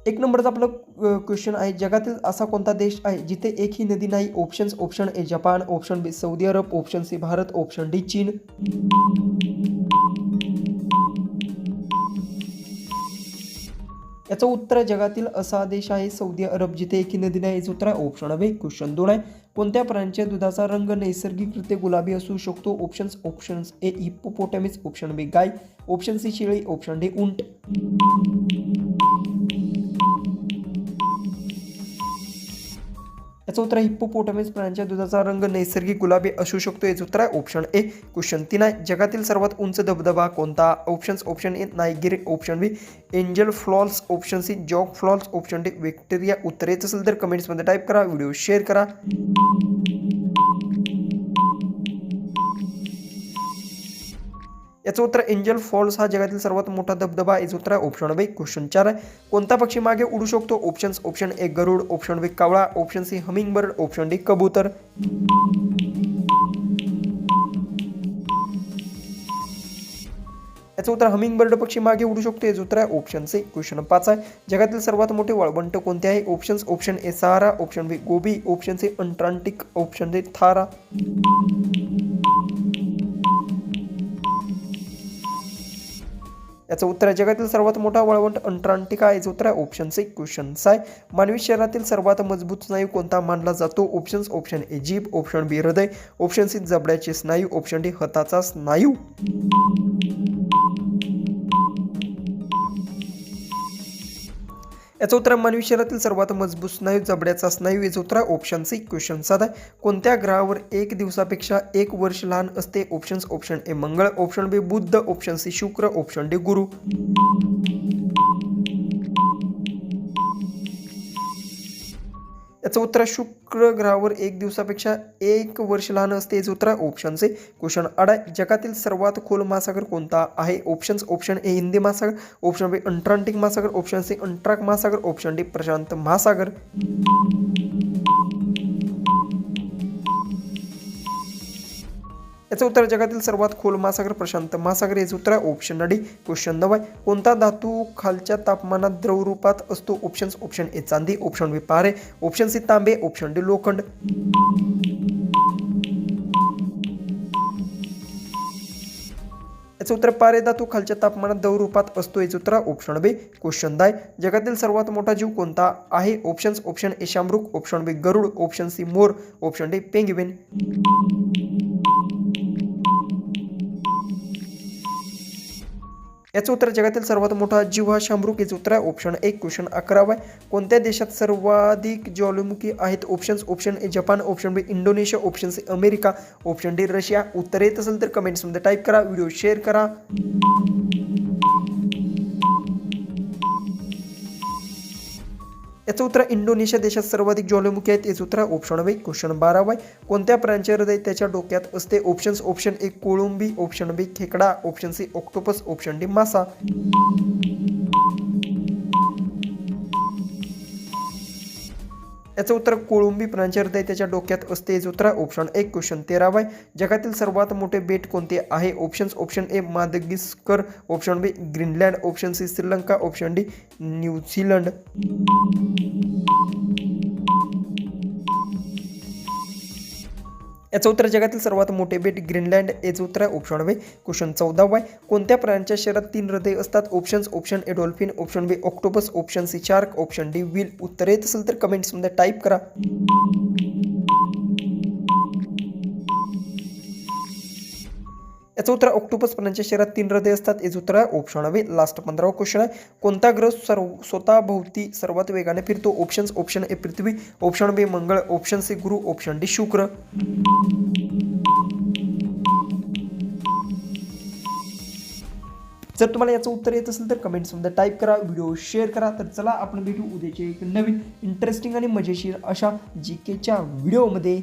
एक नंबरचा आपला क्वेश्चन आहे, जगातील असा कोणता देश आहे जिथे एकही नदी नाही? Options: option A Japan, option B Saudi Arab, option C Bharat, option D चीन. याचं उत्तर आहे, जगातील असा देश आहे सौदी अरब जिथे एकही नदी नाही. याचं उत्तर आहे ऑप्शन बी. क्वेश्चन 2 आहे, कोणत्या प्राण्याच्या दुधाचा रंग नैसर्गिकरित्या गुलाबी असू शकतो? ऑप्शन्स ए हिप्पोपोटॅमस, ऑप्शन बी गाय, ऑप्शन सी शेळी, ऑप्शन डी उंट. याचं उत्तर आहे हिप्पोपोटॅमस प्राण्याच्या दुधाचा रंग नैसर्गिक गुलाबी असू शकतो. याचं उत्तर आहे ऑप्शन ए. क्वेश्चन 3 आहे, जगातील सर्वात उंच धबधबा कोणता? Option A Niagara, option B Angel Falls, option C Jog Falls, option D Victoria. उत्तर येत असेल तर कमेंट्समध्ये टाईप करा, व्हिडिओ शेअर करा. याचं उत्तर एंजल फॉल्स हा जगातील सर्वात मोठा धबधबा. याचं उत्तर आहे ऑप्शन बी. क्वेश्चन 4 आहे, कोणता पक्षी मागे उडू शकतो? Option A Garud, option B कावळा, option C hummingbird, option D कबूतर. याचं उत्तर हमिंगबर्ड पक्षी मागे उडू शकतो. याचं उत्तर आहे ऑप्शन सी. क्वेश्चन 5 आहे, जगातील सर्वात मोठे वाळवंट कोणते आहे? Option A Sahara, option B Gobi, option C Antarctic, option D थारा. याचं उत्तर आहे, जगातील सर्वात मोठा वाळवंट अंटार्क्टिका. याचं उत्तर आहे ऑप्शन सी. क्वेश्चन 6, मानवी शरीरातील सर्वात मजबूत स्नायू कोणता मानला जातो? ऑप्शन ए जीभ, ऑप्शन बी हृदय, ऑप्शन सी जबड्याचे स्नायू, ऑप्शन डी हाताचा स्नायू. याचं उत्तर मानवी शरीरातील सर्वात मजबूत स्नायू जबड्याचा स्नायू. याचं उत्तर ऑप्शन सी. क्वेश्चन 7 आहे, कोणत्या ग्रहावर एक दिवसापेक्षा एक वर्ष लहान असते? ऑप्शन ए मंगळ, ऑप्शन बी बुध, ऑप्शन सी शुक्र, ऑप्शन डी गुरु. याचं उत्तर शुक्र ग्रहावर एक दिवसापेक्षा एक वर्ष लहान असते. याचं उत्तर ऑप्शन सी. क्वेश्चन 8 आहे, जगातील सर्वात खोल महासागर कोणता आहे? ऑप्शन ए हिंदी महासागर, ऑप्शन बी अंटार्क्टिक महासागर, ऑप्शन सी अंटार्क महासागर, ऑप्शन डी प्रशांत महासागर. याचं उत्तर जगातील सर्वात खोल महासागर प्रशांत महासागर. याचं उत्तर आहे ऑप्शन डी. क्वेश्चन 9 आहे, कोणता धातू खालच्या तापमानात द्रव रूपात असतो? ऑप्शन ए चांदी, ऑप्शन बी पारे, ऑप्शन सी तांबे, ऑप्शन डी लोखंड. याचं उत्तर पारे धातू खालच्या तापमानात द्रव रूपात असतो. याचं उत्तर ऑप्शन बी. क्वेश्चन 10, जगातील सर्वात मोठा जीव कोणता आहे? ऑप्शन ए शामरुख, ऑप्शन बी गरुड, ऑप्शन सी मोर, ऑप्शन डी पेंग्विन. याचं उत्तर जगातील सर्वात मोठा जीव हा शामरुख. याचं उत्तर आहे ऑप्शन ए. क्वेश्चन 11 आहे, कोणत्या देशात सर्वाधिक ज्वालामुखी आहेत? Option A Japan, option B Indonesia, option C America, option D Russia. उत्तर येत असेल तर कमेंट्समध्ये टाईप करा, व्हिडिओ शेअर करा. याचं उत्तर इंडोनेशिया देशात सर्वाधिक ज्वालामुखी आहेत. याचं उत्तर ऑप्शन बी. क्वेश्चन 12 आहे, कोणत्या प्राण्याचे हृदय त्याच्या डोक्यात असते? ऑप्शन ए कोळंबी, ऑप्शन बी खेकडा, option C octopus, option D मासा. याचं उत्तर कोळंबी प्राण्याचे हृदय त्याच्या डोक्यात असते. याचं उत्तर ऑप्शन ए. क्वेश्चन 13 आहे, जगातील सर्वात मोठे बेट कोणते आहे? Option A Madagascar, option B Greenland, option C Sri Lanka, option D New Zealand. याचं उत्तर जगातील सर्वात मोठे बेट ग्रीनलँड. याचं उत्तर आहे ऑप्शन बी. क्वेश्चन 14 आहे, कोणत्या प्राण्याच्या शरीरात 3 हृदय असतात? Option A dolphin, option B octopus, option C shark, option D whale. उत्तर येत असेल तर कमेंट्समध्ये टाईप करा. याचं उत्तर ऑक्टोपस प्राण्याच्या शरीरात 3 हृदय असतात. याचं उत्तर आहे ऑप्शन बी. लास्ट 15वा क्वेश्चन आहे, कोणता ग्रह स्वतः भोवती सर्वात वेगाने फिरतो? ऑप्शन ए पृथ्वी, ऑप्शन बी मंगळ, ऑप्शन सी गुरु, ऑप्शन डी शुक्र. जर तुम्हाला याचं उत्तर येत असेल तर कमेंट्समध्ये टाईप करा, व्हिडिओ शेअर करा. तर चला आपण भेटू उद्याच्या एक नवीन इंटरेस्टिंग आणि मजेशीर अशा जीकेच्या व्हिडिओमध्ये.